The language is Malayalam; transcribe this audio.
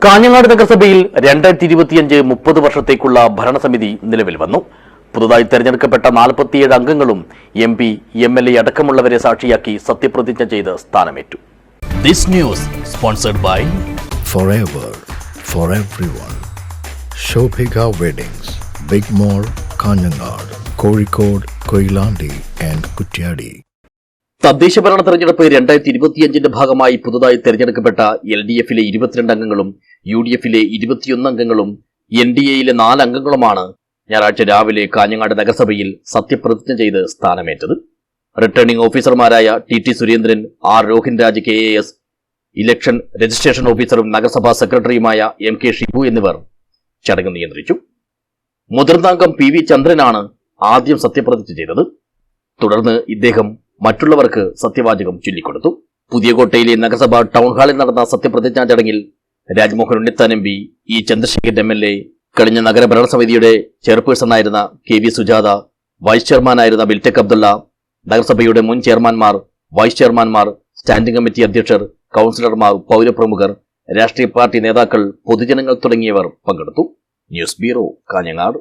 കാഞ്ഞങ്ങാട് നഗരസഭയിൽ 2025-30 വർഷത്തേക്കുള്ള ഭരണസമിതി നിലവിൽ വന്നു. പുതുതായി തെരഞ്ഞെടുക്കപ്പെട്ട 47 അംഗങ്ങളും MP, MLA അടക്കമുള്ളവരെ സാക്ഷിയാക്കി സത്യപ്രതിജ്ഞ ചെയ്ത് സ്ഥാനമേറ്റു. This news sponsored by Forever for everyone. Shobhika Weddings, Big Mall, Kanyanad, Kozhikode, Koilandi and Kutyadi. തദ്ദേശ ഭരണ തെരഞ്ഞെടുപ്പ് 2025 ഭാഗമായി പുതുതായി തെരഞ്ഞെടുക്കപ്പെട്ട LDF-ലെ 22 അംഗങ്ങളും UDF-ലെ 21 അംഗങ്ങളും NDA-യിലെ 4 അംഗങ്ങളുമാണ് ഞായറാഴ്ച രാവിലെ കാഞ്ഞങ്ങാട് നഗരസഭയിൽ സത്യപ്രതിജ്ഞ ചെയ്ത് സ്ഥാനമേറ്റത്. റിട്ടേണിംഗ് ഓഫീസർമാരായ TT Surendran, R Rohin Raj KAS, election registration ഓഫീസറും നഗരസഭാ സെക്രട്ടറിയുമായ MK ഷിബു എന്നിവർ ചടങ്ങ് നിയന്ത്രിച്ചു. മുതിർന്ന അംഗം PV ചന്ദ്രനാണ് ആദ്യം സത്യപ്രതിജ്ഞ ചെയ്തത്. തുടർന്ന് ഇദ്ദേഹം മറ്റുള്ളവർക്ക് സത്യവാചകം ചൊല്ലിക്കൊടുത്തു. പുതിയകോട്ടയിലെ നഗരസഭാ ടൗൺ ഹാളിൽ നടന്ന സത്യപ്രതിജ്ഞാ ചടങ്ങിൽ Rajmohan Unnithan MP, E Chandrasekharan MLA, കഴിഞ്ഞ നഗരഭരണസമിതിയുടെ ചെയർപേഴ്സണായിരുന്ന KV സുജാത, വൈസ് ചെയർമാനായിരുന്ന ബിൽടെക് അബ്ദുള്ള, നഗരസഭയുടെ മുൻ ചെയർമാൻമാർ, വൈസ് ചെയർമാൻമാർ, സ്റ്റാൻഡിംഗ് കമ്മിറ്റി അധ്യക്ഷർ, കൌൺസിലർമാർ, പൗരപ്രമുഖർ, രാഷ്ട്രീയ പാർട്ടി നേതാക്കൾ, പൊതുജനങ്ങൾ തുടങ്ങിയവർ പങ്കെടുത്തു. News bureau, Kanhangad.